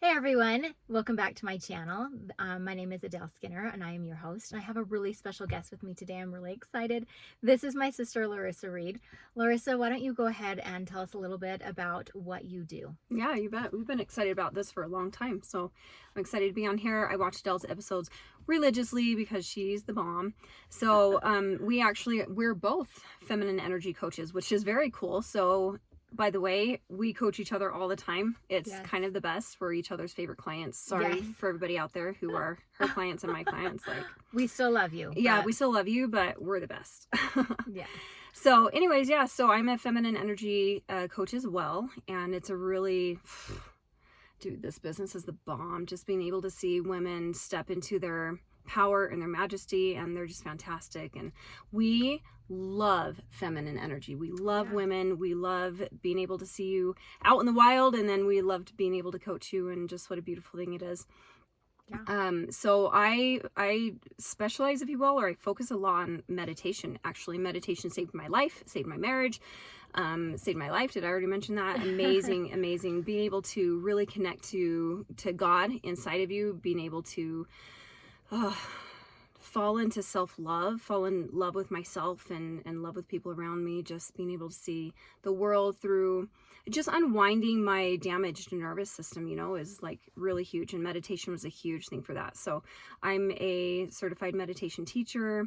Hey everyone, welcome back to my channel. My name is Adele Skinner and I am your host. And I have a really special guest with me today. I'm really excited. This is my sister Larissa Reed. Larissa, why don't you go ahead and tell us a little bit about what you do? Yeah, you bet. We've been excited about this for a long time. So I'm excited to be on here. I watch Adele's episodes religiously because she's the bomb. So we're both feminine energy coaches, which is very cool. So by the way, we coach each other all the time. It's Yes. kind of the best. We're each other's favorite clients. Sorry Yes. for everybody out there who are her clients and my clients. Like, We still love you. yeah, we still love you, but we're the best. Yes. So anyways, yeah, so I'm a feminine energy coach as well. And it's a really, dude, this business is the bomb. Just being able to see women step into their power and their majesty, and they're just fantastic. And we love feminine energy. We love women. We love being able to see you out in the wild, and then we loved being able to coach you, and just what a beautiful thing it is. Yeah. So I specialize, if you will, or I focus a lot on meditation. Actually, meditation saved my life, saved my marriage, saved my life. Did I already mention that? Amazing, amazing. Being able to really connect to God inside of you, being able to fall into self-love, fall in love with myself and love with people around me, just being able to see the world through just unwinding my damaged nervous system, is like really huge. And meditation was a huge thing for that. So I'm a certified meditation teacher,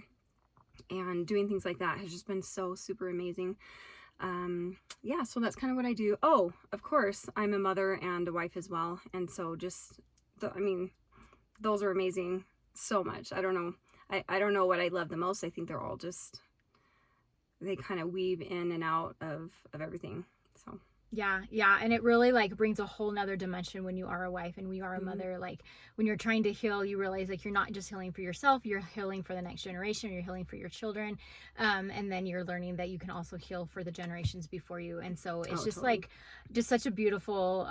and doing things like that has just been so super amazing. Yeah, so that's kind of what I do. Oh, of course, I'm a mother and a wife as well. And so those are amazing so much. I don't know. I don't know what I love the most. I think they're all just, they kind of weave in and out of everything. So Yeah. And it really brings a whole nother dimension when you are a wife and we are a mother. Like when you're trying to heal, you realize you're not just healing for yourself, you're healing for the next generation, you're healing for your children. And then you're learning that you can also heal for the generations before you. And so it's totally. just such a beautiful,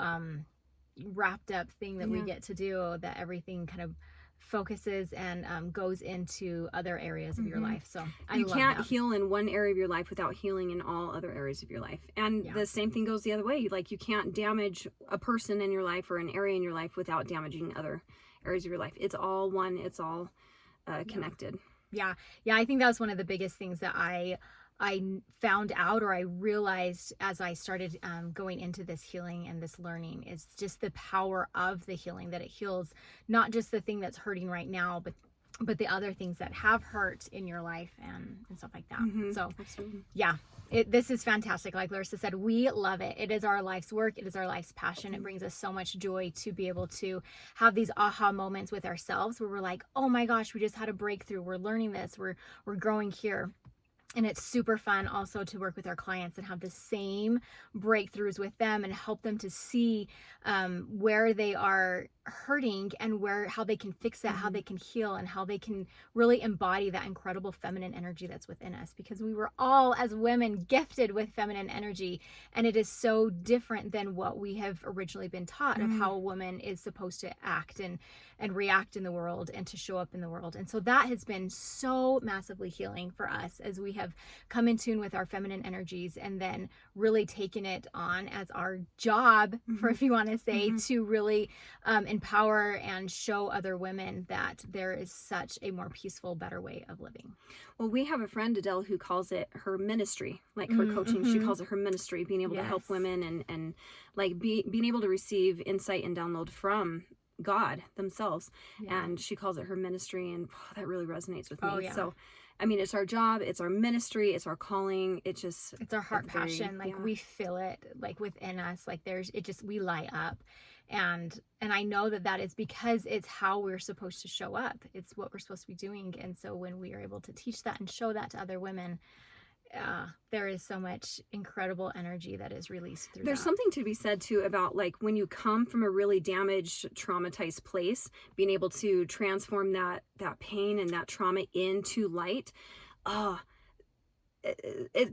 wrapped up thing that we get to do, that everything kind of focuses and goes into other areas of your life. So you can't heal in one area of your life without healing in all other areas of your life. And the same thing goes the other way. Like, you can't damage a person in your life or an area in your life without damaging other areas of your life. It's all one. It's all connected. Yeah. I think that was one of the biggest things that I found out, or I realized as I started going into this healing and this learning, is just the power of the healing, that it heals not just the thing that's hurting right now, but the other things that have hurt in your life and stuff like that. So Absolutely. yeah, this is fantastic. Like Larissa said, we love it. It is our life's work. It is our life's passion. It brings us so much joy to be able to have these aha moments with ourselves where we're like, oh my gosh, we just had a breakthrough. We're learning this. We're growing here. And it's super fun also to work with our clients and have the same breakthroughs with them and help them to see where they are hurting and how they can fix that, how they can heal, and how they can really embody that incredible feminine energy that's within us, because we were all, as women, gifted with feminine energy, and it is so different than what we have originally been taught of how a woman is supposed to act and react in the world and to show up in the world. And so that has been so massively healing for us as we have come in tune with our feminine energies, and then really taken it on as our job, for, if you want to say, to really empower and show other women that there is such a more peaceful, better way of living. Well, we have a friend, Adele, who calls it her ministry, like her coaching. She calls it her ministry, being able to help women and like being able to receive insight and download from God themselves. And she calls it her ministry, and that really resonates with me. So it's our job, it's our ministry, it's our calling. It's our heart passion. We feel it within us. We light up. And I know that is because it's how we're supposed to show up. It's what we're supposed to be doing. And so when we are able to teach that and show that to other women, there is so much incredible energy that is released through There's that. something to be said too about when you come from a really damaged, traumatized place, being able to transform that pain and that trauma into light.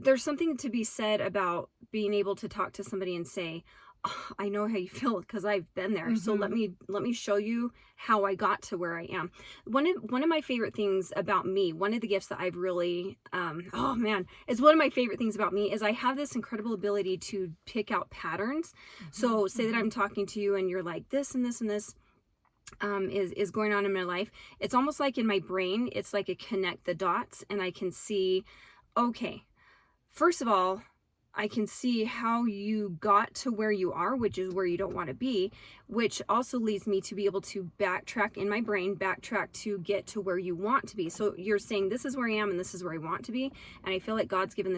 There's something to be said about being able to talk to somebody and say, "Oh, I know how you feel because I've been there. So let me show you how I got to where I am." One of my favorite things about me, one of the gifts that I've really, oh man, is one of my favorite things about me is I have this incredible ability to pick out patterns. So say that I'm talking to you and you're like, this and this and this is going on in my life. It's almost like in my brain, it's like a connect the dots, and I can see, okay, first of all, I can see how you got to where you are, which is where you don't want to be, which also leads me to be able to backtrack in my brain, backtrack to get to where you want to be. So you're saying this is where I am and this is where I want to be. And I feel like God's given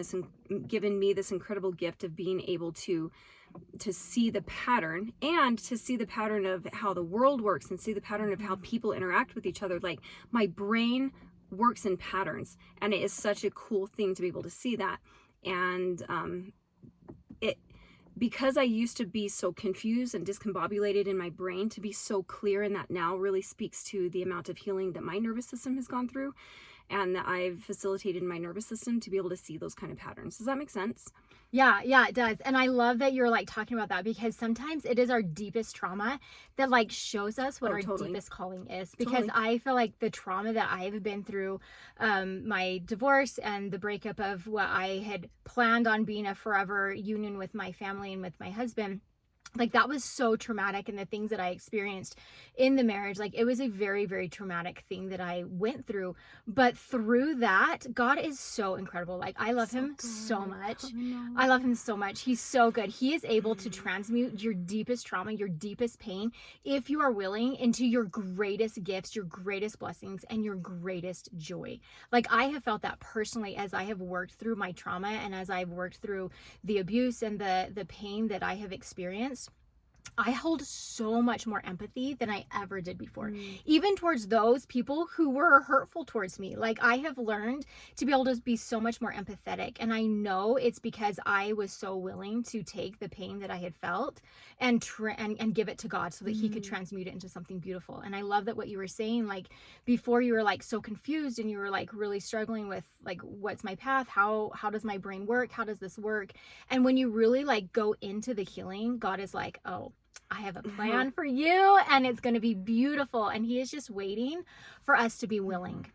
me this incredible gift of being able to see the pattern, and to see the pattern of how the world works, and see the pattern of how people interact with each other. Like, my brain works in patterns, and it is such a cool thing to be able to see that. And it, because I used to be so confused and discombobulated in my brain, to be so clear in that now really speaks to the amount of healing that my nervous system has gone through, and that I've facilitated my nervous system to be able to see those kind of patterns. Does that make sense? Yeah, it does. And I love that you're like talking about that, because sometimes it is our deepest trauma that like shows us what our deepest calling is. Because I feel like the trauma that I've been through, my divorce and the breakup of what I had planned on being a forever union with my family and with my husband, like that was so traumatic. And the things that I experienced in the marriage, like it was a very, very traumatic thing that I went through. But through that, God is so incredible. Like I love him so much. I love him so much. He's so good. He is able to transmute your deepest trauma, your deepest pain, if you are willing, into your greatest gifts, your greatest blessings, and your greatest joy. Like I have felt that personally as I have worked through my trauma, and as I've worked through the abuse and the pain that I have experienced. I hold so much more empathy than I ever did before, even towards those people who were hurtful towards me. Like I have learned to be able to be so much more empathetic. And I know it's because I was so willing to take the pain that I had felt and give it to God so that he could transmute it into something beautiful. And I love that what you were saying, like before you were like so confused and you were like really struggling with like, what's my path? How does my brain work? How does this work? And when you really like go into the healing, God is like, oh, I have a plan for you, and it's going to be beautiful. And he is just waiting for us to be willing.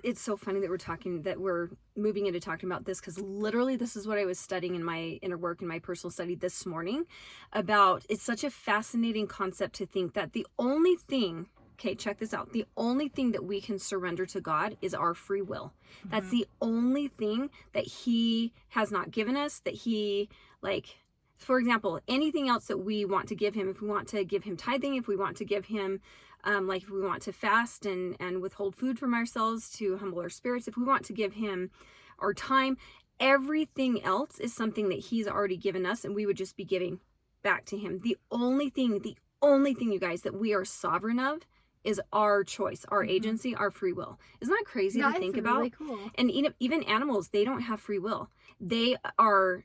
It's so funny that we're moving into talking about this, because literally this is what I was studying in my inner work, in my personal study this morning, about. It's such a fascinating concept to think that the only thing, okay, check this out, the only thing that we can surrender to God is our free will. That's the only thing that he has not given us, that he, like, for example, anything else that we want to give him, if we want to give him tithing, if we want to give him, like if we want to fast and withhold food from ourselves to humble our spirits, if we want to give him our time, everything else is something that he's already given us, and we would just be giving back to him. The only thing, you guys, that we are sovereign of is our choice, our agency, our free will. Isn't that crazy to think about? Really cool. And even animals, they don't have free will. They are,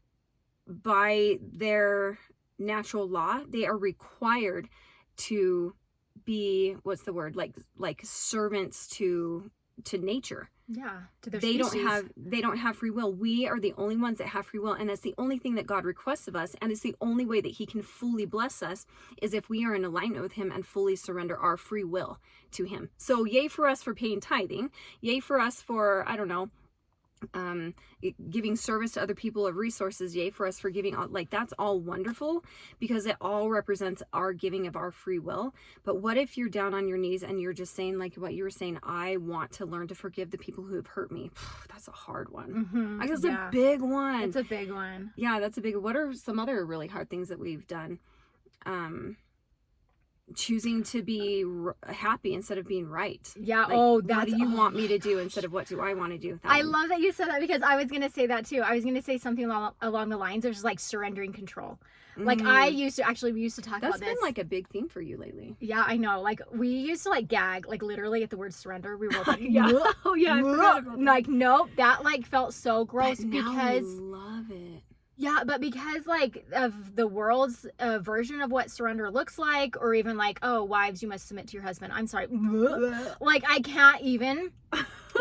by their natural law, they are required to be, what's the word, like servants to nature. Yeah, to their they species. They don't have free will. We are the only ones that have free will, and that's the only thing that God requests of us, and it's the only way that he can fully bless us, is if we are in alignment with him and fully surrender our free will to him. So yay for us for paying tithing, yay for us for, I don't know, giving service to other people of resources, yay for us for giving, like that's all wonderful, because it all represents our giving of our free will. But what if you're down on your knees and you're just saying, like what you were saying, I want to learn to forgive the people who have hurt me? That's a hard one. I guess a big one. It's a big one. Yeah, that's a big one. What are some other really hard things that we've done? Choosing to be happy instead of being right. Yeah. Like, what do you want me to do instead of what do I want to do? I love that you said that, because I was going to say that too. I was going to say something along the lines of just like surrendering control. Like we used to talk about this. That's been like a big theme for you lately. Yeah, I know. Like we used to like gag, like literally at the word surrender. We were like, yeah. Oh yeah, I forgot about that. Like, nope, that like felt so gross, but because now we love it. Yeah, but because like of the world's version of what surrender looks like, or even like, oh, wives, you must submit to your husband. I'm sorry. Like I can't even,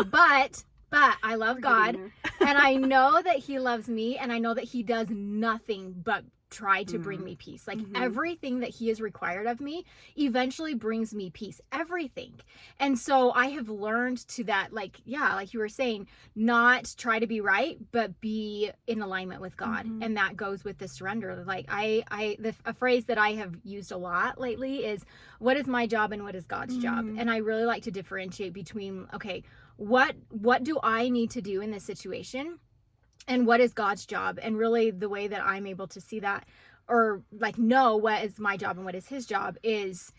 but I love God, and I know that he loves me, and I know that he does nothing but try to bring me peace. Like everything that he has required of me eventually brings me peace, everything. And so I have learned to that, like, yeah, like you were saying, not try to be right, but be in alignment with God. And that goes with the surrender. Like a phrase that I have used a lot lately is, what is my job and what is God's job? And I really like to differentiate between, okay, what do I need to do in this situation? And what is God's job? And really the way that I'm able to see that, or like know what is my job and what is his job, is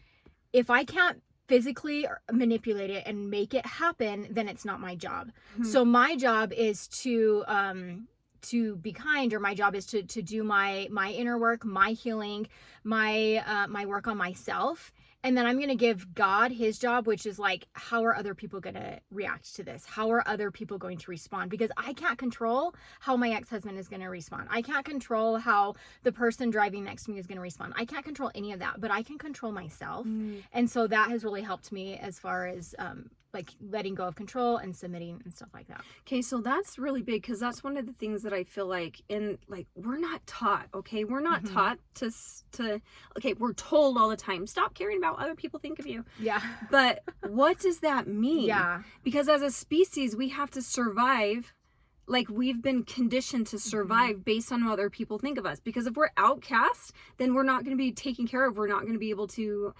if I can't physically manipulate it and make it happen, then it's not my job. So my job is to be kind, or my job is to do my inner work, my healing, my work on myself. And then I'm going to give God his job, which is like, how are other people going to react to this? How are other people going to respond? Because I can't control how my ex-husband is going to respond. I can't control how the person driving next to me is going to respond. I can't control any of that, but I can control myself. And so that has really helped me as far as like letting go of control and submitting and stuff like that. Okay, so that's really big, because that's one of the things that I feel like we're not taught, okay? We're not taught to okay, we're told all the time, stop caring about what other people think of you. Yeah. But what does that mean? Yeah. Because as a species, we have to survive. Like, we've been conditioned to survive based on what other people think of us. Because if we're outcast, then we're not going to be taken care of. We're not going to be able to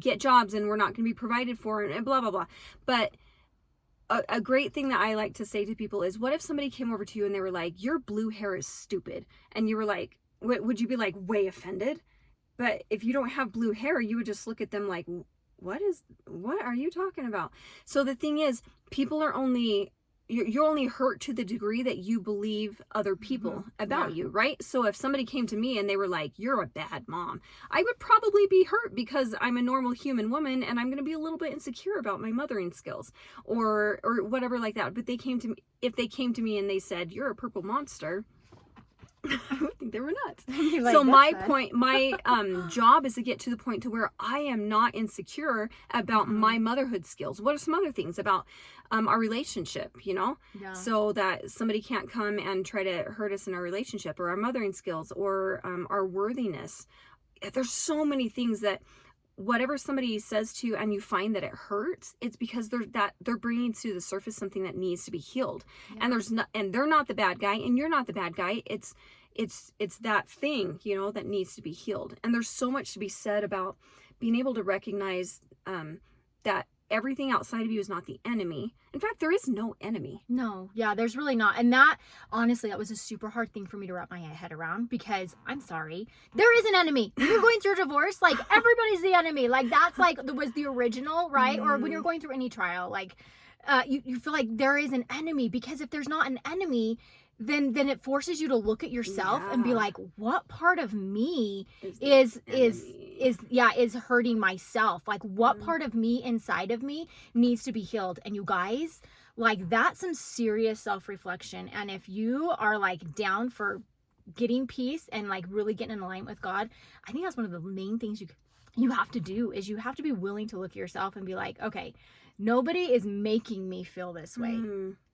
get jobs, and we're not going to be provided for, and blah blah blah. But a great thing that I like to say to people is, what if somebody came over to you and they were like, your blue hair is stupid, and you were like, would you be like way offended? But if you don't have blue hair, you would just look at them like, what are you talking about? So the thing is, people are only, you're only hurt to the degree that you believe other people about you, right? So if somebody came to me and they were like, you're a bad mom, I would probably be hurt, because I'm a normal human woman and I'm going to be a little bit insecure about my mothering skills or whatever like that. But if they came to me and they said, you're a purple monster, I would think they were nuts. Like, so my job is to get to the point to where I am not insecure about my motherhood skills. What are some other things about our relationship, so that somebody can't come and try to hurt us in our relationship, or our mothering skills, or our worthiness. There's so many things that whatever somebody says to you and you find that it hurts, it's because they're bringing to the surface something that needs to be healed. And they're not the bad guy, and you're not the bad guy. It's that thing, that needs to be healed. And there's so much to be said about being able to recognize that everything outside of you is not the enemy. In fact, there is no enemy. No, yeah, there's really not. And that, honestly, that was a super hard thing for me to wrap my head around, because I'm sorry, there is an enemy. When you're going through a divorce, like, everybody's the enemy. Like, that's like, was the original, right? Or when you're going through any trial, like, you feel like there is an enemy, because if there's not an enemy, then it forces you to look at yourself and be like, what part of me is hurting myself? Like, what part of me inside of me needs to be healed? And you guys, like, that's some serious self-reflection. And if you are like down for getting peace and like really getting in alignment with God, I think that's one of the main things you have to do, is you have to be willing to look at yourself and be like, okay, nobody is making me feel this way.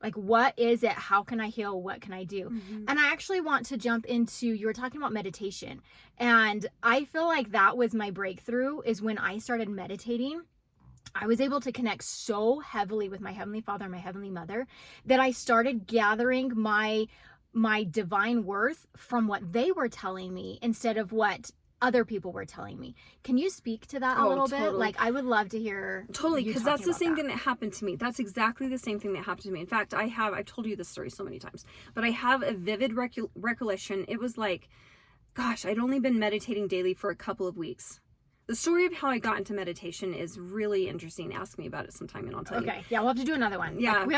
Like, what is it? How can I heal? What can I do? And I actually want to jump into, you were talking about meditation. And I feel like that was my breakthrough, is when I started meditating. I was able to connect so heavily with my Heavenly Father and my Heavenly Mother that I started gathering my divine worth from what they were telling me instead of what other people were telling me. Can you speak to that a little bit? Like, I would love to hear. Totally, because that's the same thing that happened to me. That's exactly the same thing that happened to me. In fact, I've told you this story so many times, but I have a vivid recollection. It was like, gosh, I'd only been meditating daily for a couple of weeks. The story of how I got into meditation is really interesting. Ask me about it sometime and I'll tell you. Okay. Yeah, we'll have to do another one. Yeah. Like, we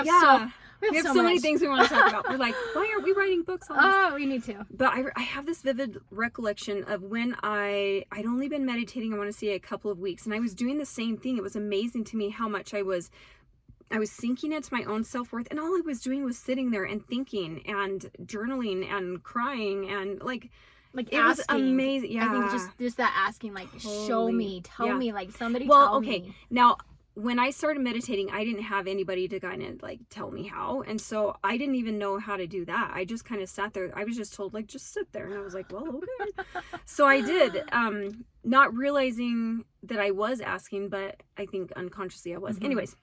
have so many things we want to talk about. We're like, why aren't we writing books on this? Oh, we need to. But I have this vivid recollection of when I'd only been meditating, I want to say, a couple of weeks, and I was doing the same thing. It was amazing to me how much I was sinking into my own self-worth, and all I was doing was sitting there and thinking and journaling and crying and like it asking. Was amazing. Yeah, I think just that asking, like, show me, tell me, like, somebody well, tell okay. me. Now, when I started meditating, I didn't have anybody to kind of like tell me how. And so I didn't even know how to do that. I just kind of sat there. I was just told, like, just sit there. And I was like, well, okay. So I did, not realizing that I was asking, but I think unconsciously I was. Anyways,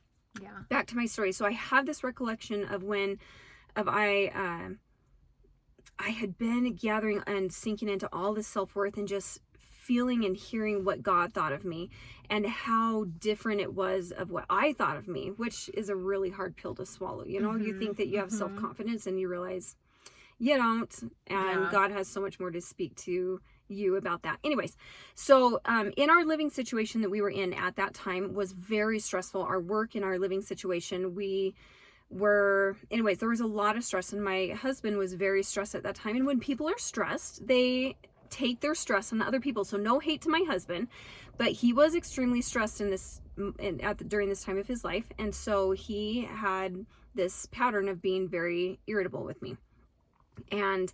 back to my story. So I have this recollection of when I had been gathering and sinking into all this self-worth and just feeling and hearing what God thought of me and how different it was of what I thought of me, which is a really hard pill to swallow. You know, you think that you have self-confidence and you realize you don't, and God has so much more to speak to you about that. Anyways, so in our living situation that we were in at that time was very stressful. Our work in our living situation, anyways, there was a lot of stress, and my husband was very stressed at that time. And when people are stressed, they take their stress on other people. So no hate to my husband, but he was extremely stressed during this time of his life. And so he had this pattern of being very irritable with me. And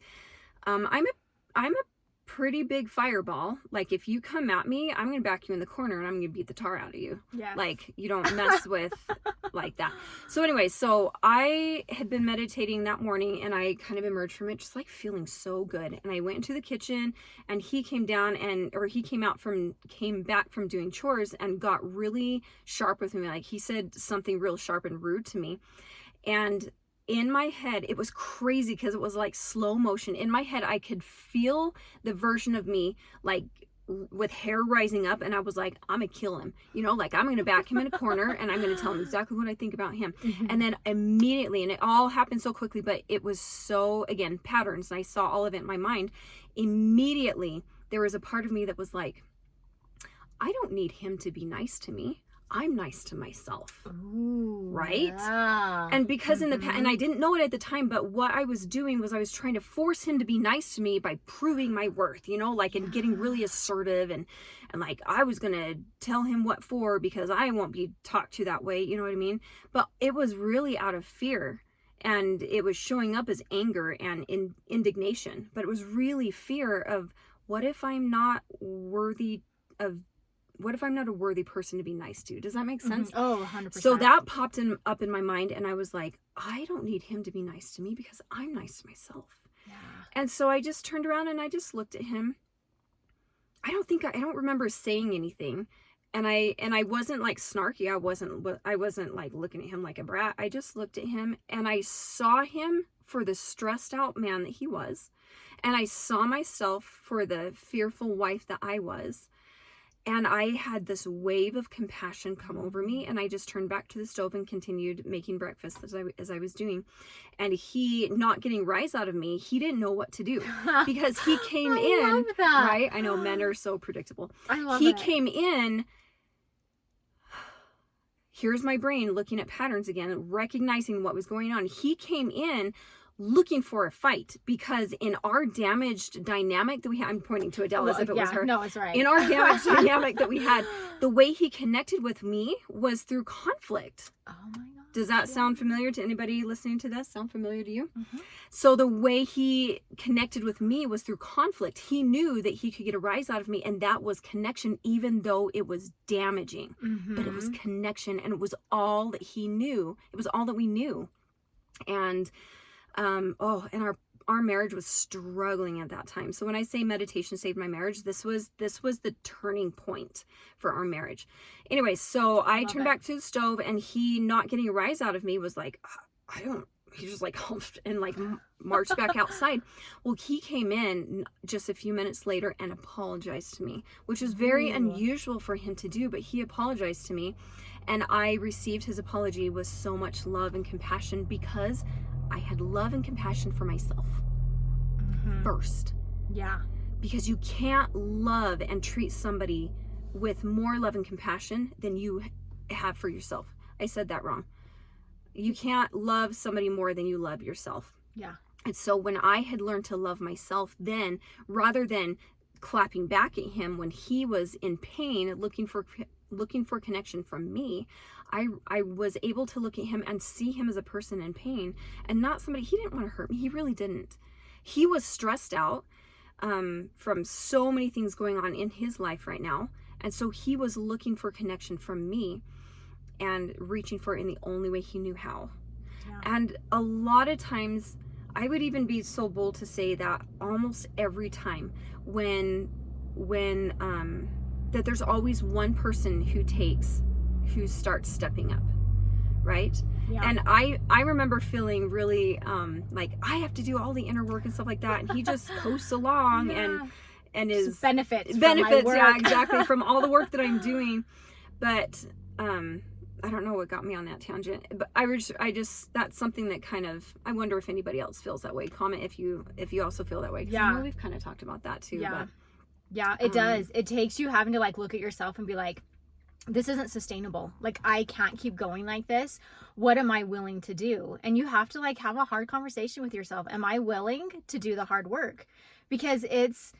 I'm a pretty big fireball. Like, if you come at me, I'm going to back you in the corner and I'm going to beat the tar out of you. Yes. Like, you don't mess with like that. So anyway, so I had been meditating that morning and I kind of emerged from it just like feeling so good. And I went into the kitchen and he came back from doing chores and got really sharp with me. Like, he said something real sharp and rude to me. And in my head, it was crazy because it was like slow motion. In my head, I could feel the version of me like with hair rising up, and I was like, I'm gonna kill him. You know, like, I'm gonna back him in a corner and I'm gonna tell him exactly what I think about him. And then immediately, and it all happened so quickly, but it was so, again, patterns, and I saw all of it in my mind. Immediately, there was a part of me that was like, I don't need him to be nice to me. I'm nice to myself. Ooh, right? Yeah. And because and I didn't know it at the time, but what I was doing was I was trying to force him to be nice to me by proving my worth, you know, like, and getting really assertive and like, I was going to tell him what for because I won't be talked to that way. You know what I mean? But it was really out of fear, and it was showing up as anger and indignation, but it was really fear of, what if I'm not a worthy person to be nice to? Does that make sense? Oh, 100%. So that popped up in my mind, and I was like, I don't need him to be nice to me because I'm nice to myself. Yeah. And so I just turned around and I just looked at him. I don't remember saying anything. And I wasn't like snarky. I wasn't like looking at him like a brat. I just looked at him and I saw him for the stressed out man that he was. And I saw myself for the fearful wife that I was. And I had this wave of compassion come over me, and I just turned back to the stove and continued making breakfast as I was doing. And he, not getting rise out of me, he didn't know what to do because he came in, love that. right? I know men are so predictable. I love He it. came in. Here's my brain looking at patterns again, recognizing what was going on. He came in looking for a fight because in our damaged dynamic that we had, I'm pointing to Adele as if it was her. No, it's right. In our damaged dynamic that we had, the way he connected with me was through conflict. Oh my God. Does that sound familiar to anybody listening to this? Sound familiar to you? So the way he connected with me was through conflict. He knew that he could get a rise out of me, and that was connection, even though it was damaging. But it was connection, and it was all that he knew. It was all that we knew. And and our marriage was struggling at that time. So when I say meditation saved my marriage, this was the turning point for our marriage. Anyway, so I turned back to the stove, and he, not getting a rise out of me, was like, he just like humped and like marched back outside. Well, he came in just a few minutes later and apologized to me, which was very unusual for him to do, but he apologized to me, and I received his apology with so much love and compassion because I had love and compassion for myself first. Yeah. Because you can't love and treat somebody with more love and compassion than you have for yourself. I said that wrong. You can't love somebody more than you love yourself. Yeah. And so when I had learned to love myself, then rather than clapping back at him when he was in pain, looking for connection from me, I was able to look at him and see him as a person in pain and not somebody. He didn't want to hurt me. He really didn't. He was stressed out from so many things going on in his life right now. And so he was looking for connection from me. and reaching for it in the only way he knew how. Yeah. And a lot of times, I would even be so bold to say that almost every time when that there's always one person who starts stepping up, right? Yeah. And I remember feeling really like I have to do all the inner work and stuff like that, and he just coasts along and is Just benefits from my work. yeah, exactly, from all the work that I'm doing. But I don't know what got me on that tangent, but I just that's something that kind of, I wonder if anybody else feels that way. Comment if you also feel that way. 'Cause I know we've kind of talked about that too. Yeah. But, yeah, it does. It takes you having to like look at yourself and be like, this isn't sustainable. Like, I can't keep going like this. What am I willing to do? And you have to like have a hard conversation with yourself. Am I willing to do the hard work? Because it's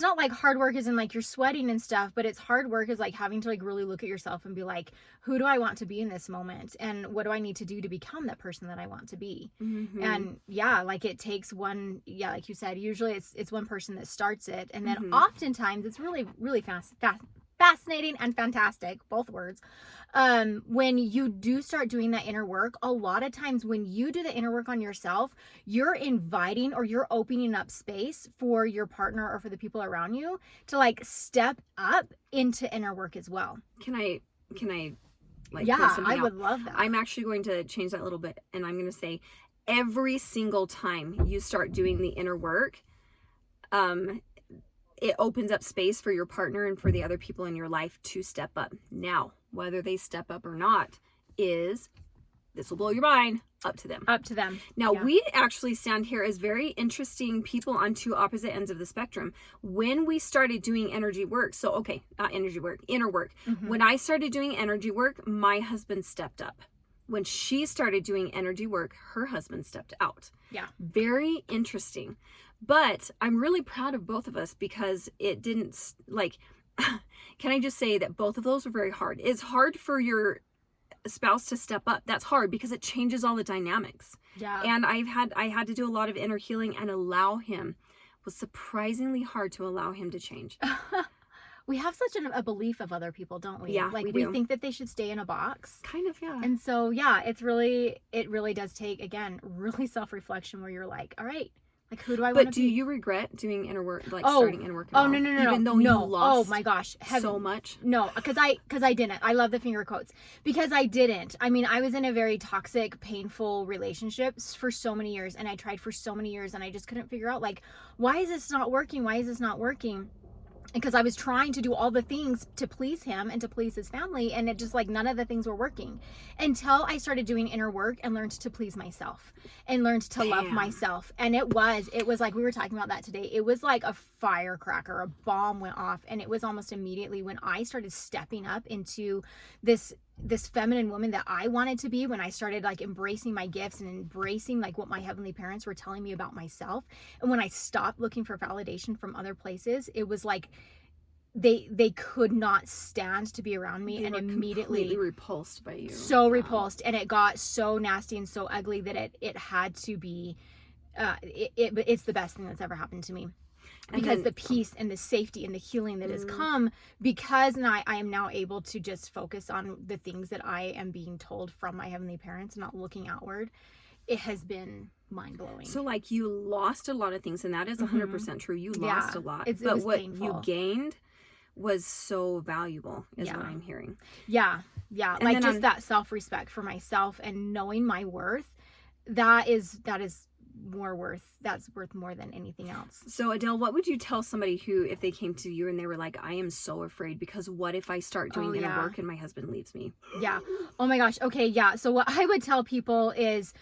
not like hard work isn't like you're sweating and stuff, but it's hard work is like having to like really look at yourself and be like, who do I want to be in this moment? And what do I need to do to become that person that I want to be? mm-hmm. And yeah, like it takes one, yeah, like you said, usually it's one person that starts it. And then Mm-hmm. oftentimes it's really, really fascinating and fantastic, both words. When you do start doing that inner work, a lot of times when you do the inner work on yourself, you're inviting or you're opening up space for your partner or for the people around you to like step up into inner work as well. Can I like, yeah, point something I out? would love that. I'm actually going to change that a little bit, and I'm going to say every single time you start doing the inner work, it opens up space for your partner and for the other people in your life to step up. Now, whether they step up or not is, this will blow your mind, up to them. Up to them. Now, Yeah. we actually stand here as very interesting people on two opposite ends of the spectrum. When we started doing energy work, so okay, not energy work, inner work. Mhm. When I started doing energy work, my husband stepped up. When she started doing energy work, her husband stepped out. Yeah. Very interesting. But I'm really proud of both of us because it didn't, like, can I just say that both of those were very hard. It's hard for your spouse to step up. That's hard because it changes all the dynamics. Yeah. And I had to do a lot of inner healing and allow him. It was surprisingly hard to allow him to change. We have such a belief of other people, don't we? Yeah, like we we do. think that they should stay in a box. Kind of, yeah. And so, yeah, it really does take, again, really self-reflection where you're like, all right, like, who do I want to be? But do you regret doing inner work, like Oh. starting inner work at Oh, all? no. Even though no. you lost oh my gosh. so much? No, because I didn't. I love the finger quotes. Because I didn't. I mean, I was in a very toxic, painful relationship for so many years, and I tried for so many years, and I just couldn't figure out, like, why is this not working? Why is this not working? Because I was trying to do all the things to please him and to please his family, and it just, like, none of the things were working until I started doing inner work and learned to please myself and learned to love myself. And it was like, we were talking about that today. It was like a firecracker, a bomb went off, and it was almost immediately when I started stepping up into this feminine woman that I wanted to be, when I started like embracing my gifts and embracing like what my heavenly parents were telling me about myself. And when I stopped looking for validation from other places, it was like they could not stand to be around me, and immediately completely repulsed by you. So repulsed, and it got so nasty and so ugly that it had to be it's the best thing that's ever happened to me. Because the peace and the safety and the healing that has come, because now I am now able to just focus on the things that I am being told from my heavenly parents, not looking outward. It has been mind-blowing. So like, you lost a lot of things, and that is 100% true. You lost a lot. But what painful. You gained was so valuable, is what I'm hearing. Yeah. And like, just that self-respect for myself and knowing my worth, that is more worth, that's worth more than anything else. So Adele, what would you tell somebody who, if they came to you and they were like, I am so afraid because what if I start doing inner work and my husband leaves me? Yeah. Oh my gosh. Okay. Yeah. So what I would tell people is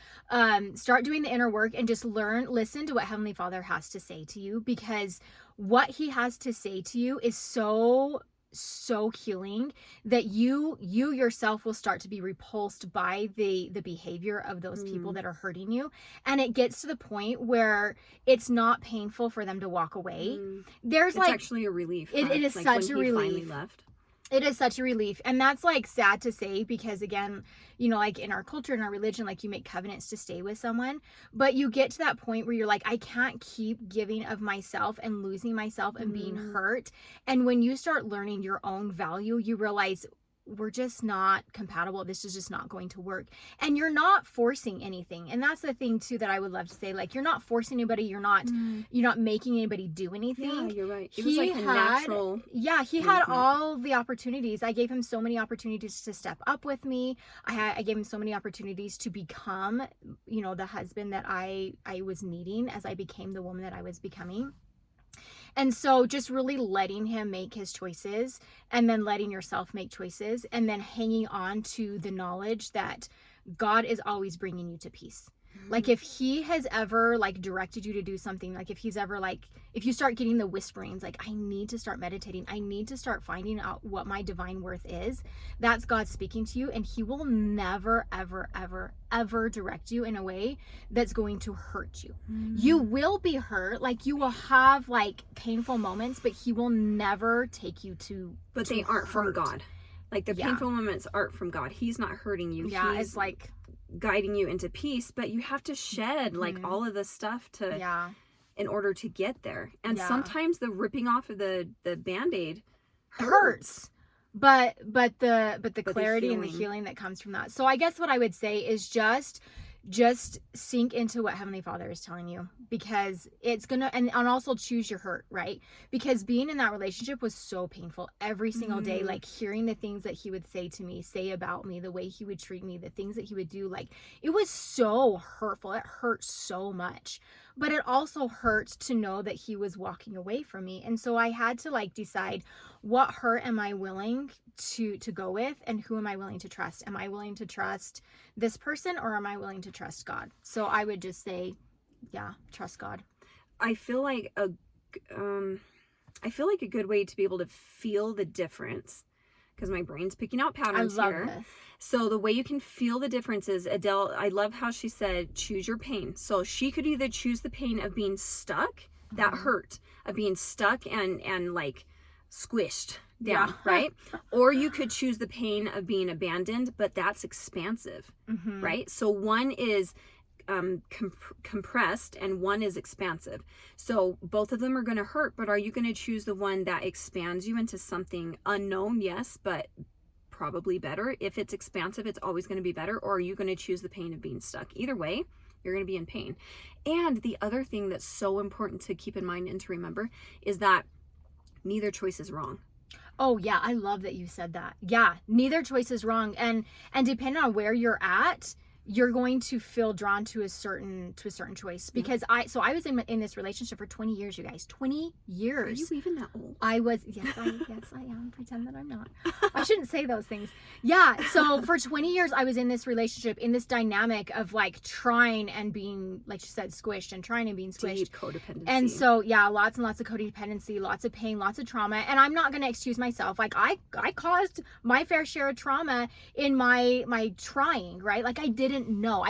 start doing the inner work and just listen to what Heavenly Father has to say to you, because what he has to say to you is so healing that you yourself will start to be repulsed by the behavior of those people that are hurting you, and it gets to the point where it's not painful for them to walk away. It's actually a relief. It is like such when a he relief. finally left. It is such a relief. And that's like sad to say, because again, you know, like in our culture, in our religion, like you make covenants to stay with someone, but you get to that point where you're like, I can't keep giving of myself and losing myself and being hurt. And when you start learning your own value, you realize we're just not compatible. This is just not going to work. And you're not forcing anything. And that's the thing too that I would love to say. Like, you're not forcing anybody. You're not making anybody do anything. Yeah, you're right. It was like a natural. Yeah, he had all the opportunities. I gave him so many opportunities to step up with me. I gave him so many opportunities to become, you know, the husband that I was needing as I became the woman that I was becoming. And so just really letting him make his choices, and then letting yourself make choices, and then hanging on to the knowledge that God is always bringing you to peace. Like, if he has ever like directed you to do something, like if he's ever like, if you start getting the whisperings, like, I need to start meditating, I need to start finding out what my divine worth is, that's God speaking to you. And he will never, ever, ever, ever direct you in a way that's going to hurt you. You will be hurt. Like, you will have like painful moments, but he will never take you to, but they aren't from God. Like, the painful moments aren't from God. He's not hurting you. Yeah, He's it's like guiding you into peace, but you have to shed like all of the stuff to in order to get there. And sometimes the ripping off of the band-aid hurts. But the clarity and the healing that comes from that. So I guess what I would say is just sink into what Heavenly Father is telling you, because it's gonna, and also choose your hurt, right? Because being in that relationship was so painful every single day, like hearing the things that he would say to me, say about me, the way he would treat me, the things that he would do, like, it was so hurtful. It hurt so much, but it also hurts to know that he was walking away from me. And so I had to like decide, what hurt am I willing to go with, and who am I willing to trust? Am I willing to trust this person, or am I willing to trust God? So I would just say, trust God. I feel like a good way to be able to feel the difference, because my brain's picking out patterns here. This. So the way you can feel the difference is, Adele, I love how she said, choose your pain. So she could either choose the pain of being stuck, that hurt, of being stuck and like squished down, right? Or you could choose the pain of being abandoned, but that's expansive, right? So one is compressed and one is expansive. So both of them are going to hurt, but are you going to choose the one that expands you into something unknown? Yes, but probably better. If it's expansive, it's always going to be better. Or are you going to choose the pain of being stuck? Either way, you're going to be in pain. And the other thing that's so important to keep in mind and to remember is that neither choice is wrong. Oh yeah, I love that you said that. Yeah, neither choice is wrong. And depending on where you're at, you're going to feel drawn to a certain choice. Because I was in this relationship for 20 years, you guys. 20 years. Are you even that old? I was, yes I am. Pretend that I'm not. I shouldn't say those things. Yeah, so for 20 years I was in this relationship, in this dynamic of like trying and being, like you said, squished, and trying and being squished. Deep codependency. And so lots and lots of codependency, lots of pain, lots of trauma. And I'm not gonna excuse myself. Like I caused my fair share of trauma in my trying, right? Like I didn't know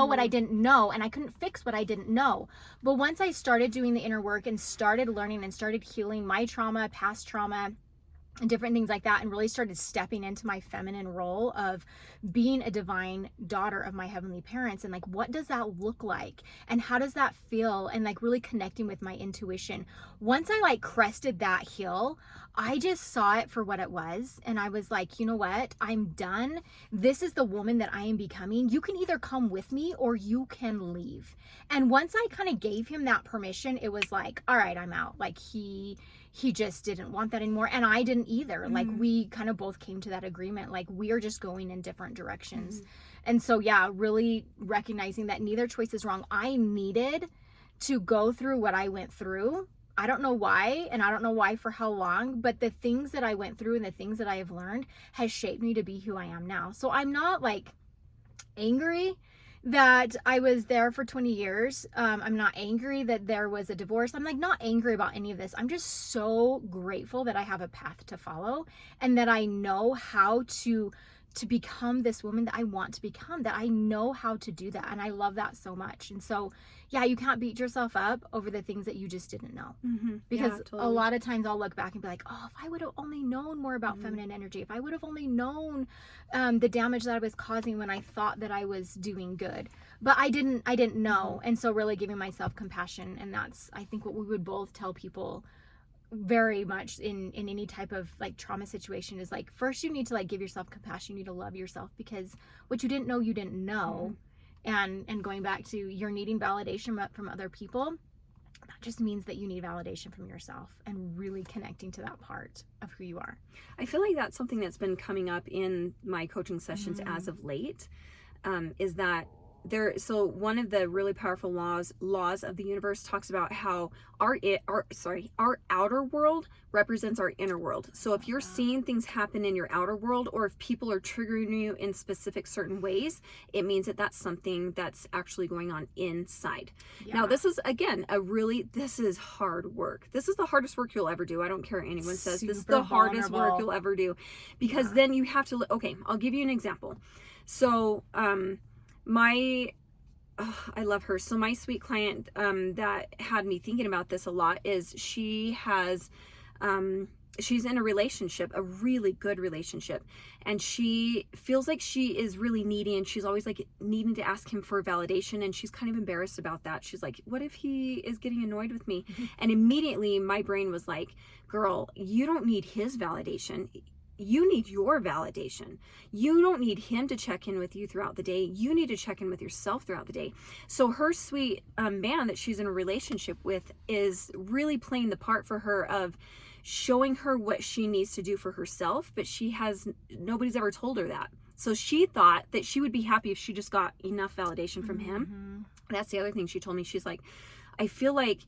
what I didn't know, and I couldn't fix what I didn't know. But once I started doing the inner work and started learning and started healing my trauma, past trauma, and different things like that, and really started stepping into my feminine role of being a divine daughter of my heavenly parents, and like, what does that look like, and how does that feel, and like really connecting with my intuition. Once I like crested that hill, I just saw it for what it was, and I was like, you know what, I'm done. This is the woman that I am becoming. You can either come with me or you can leave. And once I kind of gave him that permission, it was like, all right, I'm out. Like he just didn't want that anymore, and I didn't either. Like we kind of both came to that agreement, like we are just going in different directions. And so really recognizing that neither choice is wrong. I needed to go through what I went through. I don't know why, and I don't know why for how long, but the things that I went through and the things that I have learned has shaped me to be who I am now. So I'm not like angry that I was there for 20 years. I'm not angry that there was a divorce. I'm like not angry about any of this. I'm just so grateful that I have a path to follow, and that I know how to become this woman that I want to become, that I know how to do that. And I love that so much. And so, you can't beat yourself up over the things that you just didn't know. Because a lot of times I'll look back and be like, oh, if I would have only known more about feminine energy, if I would have only known the damage that I was causing when I thought that I was doing good. But I didn't know. And so really giving myself compassion. And that's, I think, what we would both tell people very much in any type of like trauma situation is like, first you need to like give yourself compassion. You need to love yourself, because what you didn't know, you didn't know. And going back to you're needing validation from other people, that just means that you need validation from yourself and really connecting to that part of who you are. I feel like that's something that's been coming up in my coaching sessions as of late, is that so one of the really powerful laws of the universe talks about how our outer world represents our inner world. So if you're seeing things happen in your outer world, or if people are triggering you in specific certain ways, it means that that's something that's actually going on inside. Now, this is, again, this is hard work. This is the hardest work you'll ever do. I don't care what anyone says. This is the hardest work you'll ever do, because then you have to, okay, I'll give you an example. So, I love her. So my sweet client that had me thinking about this a lot is she's in a relationship, a really good relationship, and she feels like she is really needy, and she's always like needing to ask him for validation, and she's kind of embarrassed about that. She's like, what if he is getting annoyed with me? And immediately my brain was like, girl, you don't need his validation. You need your validation. You don't need him to check in with you throughout the day. You need to check in with yourself throughout the day. So her sweet man that she's in a relationship with is really playing the part for her of showing her what she needs to do for herself, but nobody's ever told her that. So she thought that she would be happy if she just got enough validation from him. That's the other thing she told me. She's like, I feel like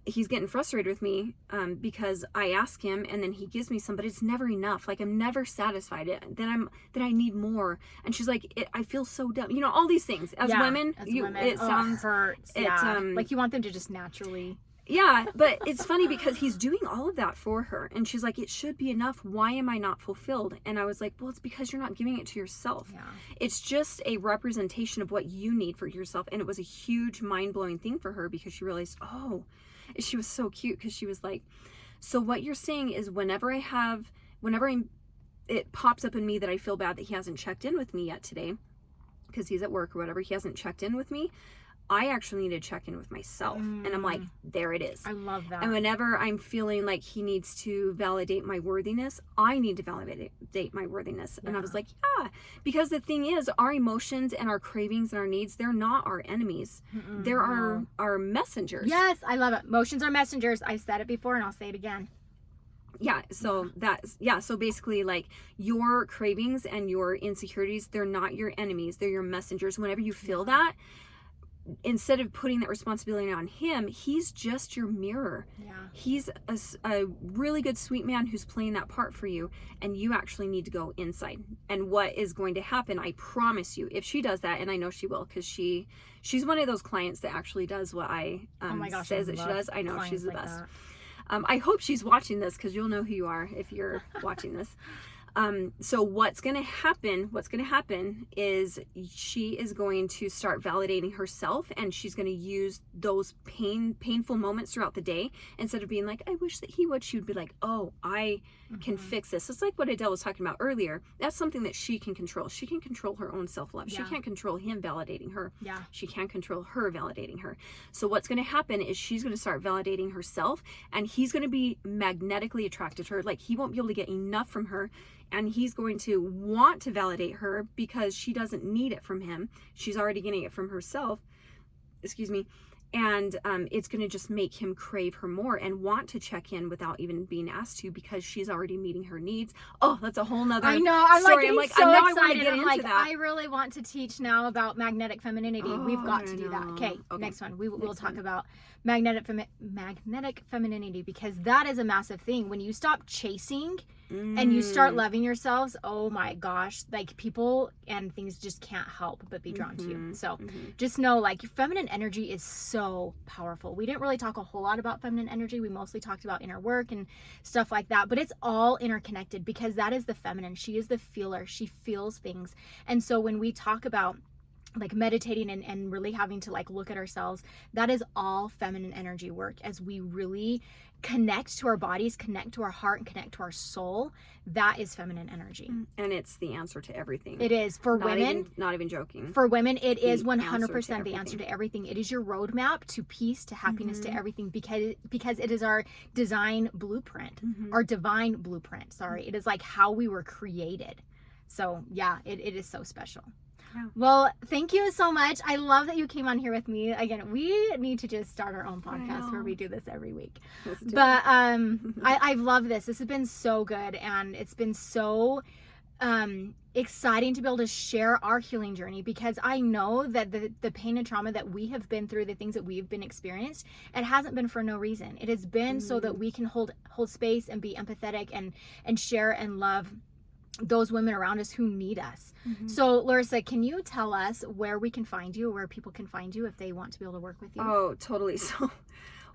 he's getting frustrated with me because I ask him and then he gives me some, but it's never enough. Like, I'm never satisfied. Then I need more. And she's like, I feel so dumb. You know, all these things as women, it sounds hurts. Like you want them to just naturally. Yeah, but it's funny because he's doing all of that for her. And she's like, it should be enough. Why am I not fulfilled? And I was like, well, it's because you're not giving it to yourself. Yeah. It's just a representation of what you need for yourself. And it was a huge mind-blowing thing for her because she realized, she was so cute because she was like, so what you're saying is whenever it pops up in me that I feel bad that he hasn't checked in with me yet today because he's at work or whatever, he hasn't checked in with me, I actually need to check in with myself. And I'm like, there it is. I love that. And whenever I'm feeling like he needs to validate my worthiness, I need to validate my worthiness. And I was like, yeah, because the thing is, our emotions and our cravings and our needs, they're not our enemies. They're our messengers. Yes, I love it. Emotions are messengers. I've said it before and I'll say it again. So basically, like, your cravings and your insecurities, they're not your enemies. They're your messengers. Whenever you feel that, instead of putting that responsibility on him, he's just your mirror. He's a really good sweet man who's playing that part for you, and you actually need to go inside. And what is going to happen, I promise you, if she does that, and I know she will, because she's one of those clients that actually does what I says that she does. I know she's the best. I hope she's watching this, because you'll know who you are if you're watching this. So what's going to happen is she is going to start validating herself, and she's going to use those painful moments throughout the day. Instead of being like, I wish that he would, she would be like, oh, I can fix this. It's like what Adelle was talking about earlier. That's something that she can control. She can control her own self-love. She can't control him validating her. She can't control her validating her. So what's going to happen is she's going to start validating herself, and he's going to be magnetically attracted to her. Like, he won't be able to get enough from her. And he's going to want to validate her because she doesn't need it from him. She's already getting it from herself. Excuse me. And it's going to just make him crave her more and want to check in without even being asked to, because she's already meeting her needs. Oh, that's a whole nother story. I'm so excited. I want to get into that. I really want to teach now about magnetic femininity. We've got to do that. Okay, next one. We'll talk about magnetic femininity, because that is a massive thing. When you stop chasing and you start loving yourselves, oh my gosh, like, people and things just can't help but be drawn to you. So just know, like, your feminine energy is so powerful. We didn't really talk a whole lot about feminine energy. We mostly talked about inner work and stuff like that, but it's all interconnected, because that is the feminine. She is the feeler. She feels things. And so when we talk about like meditating and really having to like look at ourselves, that is all feminine energy work. As we really connect to our bodies, connect to our heart, and connect to our soul, that is feminine energy. And it's the answer to everything. It is for women. Not even joking. For women, it is The 100% the answer to everything. It is your roadmap to peace, to happiness, to everything, because it is our design blueprint, our divine blueprint. Sorry, it is like how we were created. So yeah, it is so special. Yeah. Well, thank you so much. I love that you came on here with me. Again, we need to just start our own podcast where we do this every week. But I've loved this. This has been so good, and it's been so exciting to be able to share our healing journey, because I know that the pain and trauma that we have been through, the things that we've been experienced, it hasn't been for no reason. It has been so that we can hold space and be empathetic and share and love those women around us who need us. So Larissa, can you tell us where we can find you, where people can find you if they want to be able to work with you? Oh, totally. So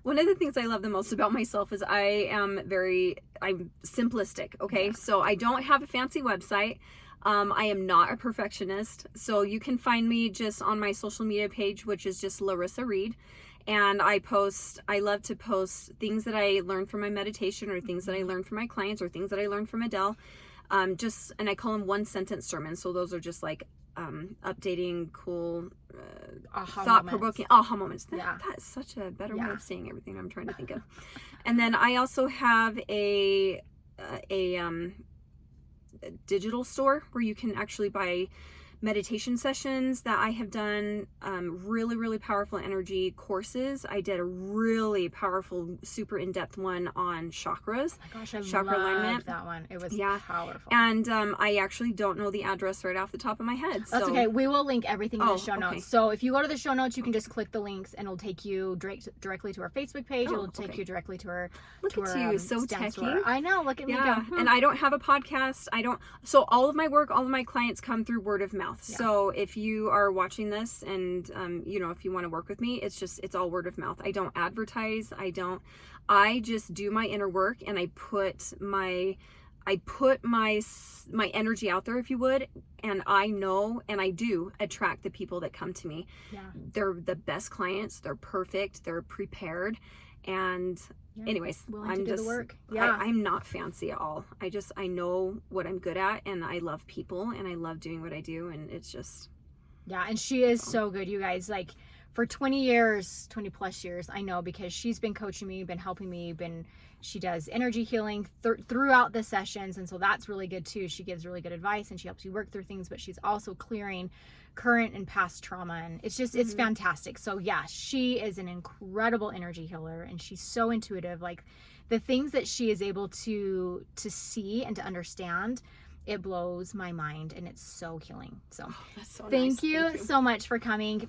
one of the things I love the most about myself is I'm simplistic. Okay. So I don't have a fancy website. I am not a perfectionist. So you can find me just on my social media page, which is just Larissa Reed. And I love to post things that I learned from my meditation, or things that I learned from my clients, or things that I learned from Adele. And I call them 1-sentence sermons. So those are just like updating, cool, thought-provoking aha moments. That is such a better way of saying everything I'm trying to think of. And then I also have a digital store where you can actually buy meditation sessions that I have done, really, really powerful energy courses. I did a really powerful, super in-depth one on chakras. Oh my gosh, I chakra alignment. That one. It was powerful. And I actually don't know the address right off the top of my head. That's okay. We will link everything in the show notes. Okay. So if you go to the show notes, you can just click the links, and it'll take you directly to our Facebook page. It'll take you directly to our Look at you, so techy. Store. I know. Look at me go. And I don't have a podcast. So all of my work, all of my clients come through word of mouth. Yeah. So if you are watching this and, if you want to work with me, it's all word of mouth. I don't advertise. I just do my inner work, and I put my energy out there, if you would. And I know, and I do attract the people that come to me. Yeah. They're the best clients. They're perfect. They're prepared. And anyways, I'm just, do the work. I'm not fancy at all. I know what I'm good at, and I love people, and I love doing what I do, and it's just. Yeah, and she is so good, you guys. Like, for 20 plus years, I know, because she's been coaching me, been helping me, she does energy healing throughout the sessions, and so that's really good too. She gives really good advice, and she helps you work through things, but she's also clearing current and past trauma, and it's just it's fantastic. So yeah, she is an incredible energy healer, and she's so intuitive. Like, the things that she is able to see and to understand, it blows my mind, and it's so healing. So, that's so thank nice. you so much for coming.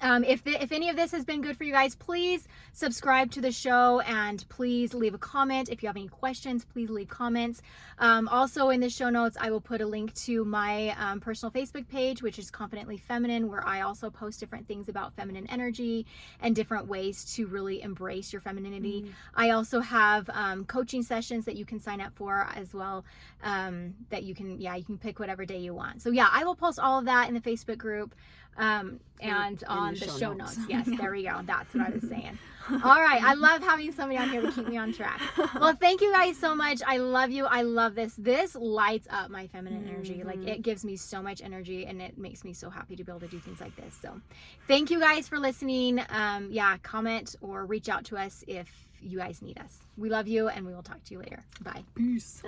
If any of this has been good for you guys, please subscribe to the show, and please leave a comment. If you have any questions, please leave comments. Also in the show notes, I will put a link to my personal Facebook page, which is Confidently Feminine, where I also post different things about feminine energy and different ways to really embrace your femininity. I also have coaching sessions that you can sign up for as well, that you can pick whatever day you want. So yeah, I will post all of that in the Facebook group. And on the show notes. Yes, there we go. That's what I was saying. All right. I love having somebody on here to keep me on track. Well, thank you guys so much. I love you. I love this. This lights up my feminine energy. Like, it gives me so much energy, and it makes me so happy to be able to do things like this. So thank you guys for listening. Comment or reach out to us if you guys need us. We love you, and we will talk to you later. Bye. Peace.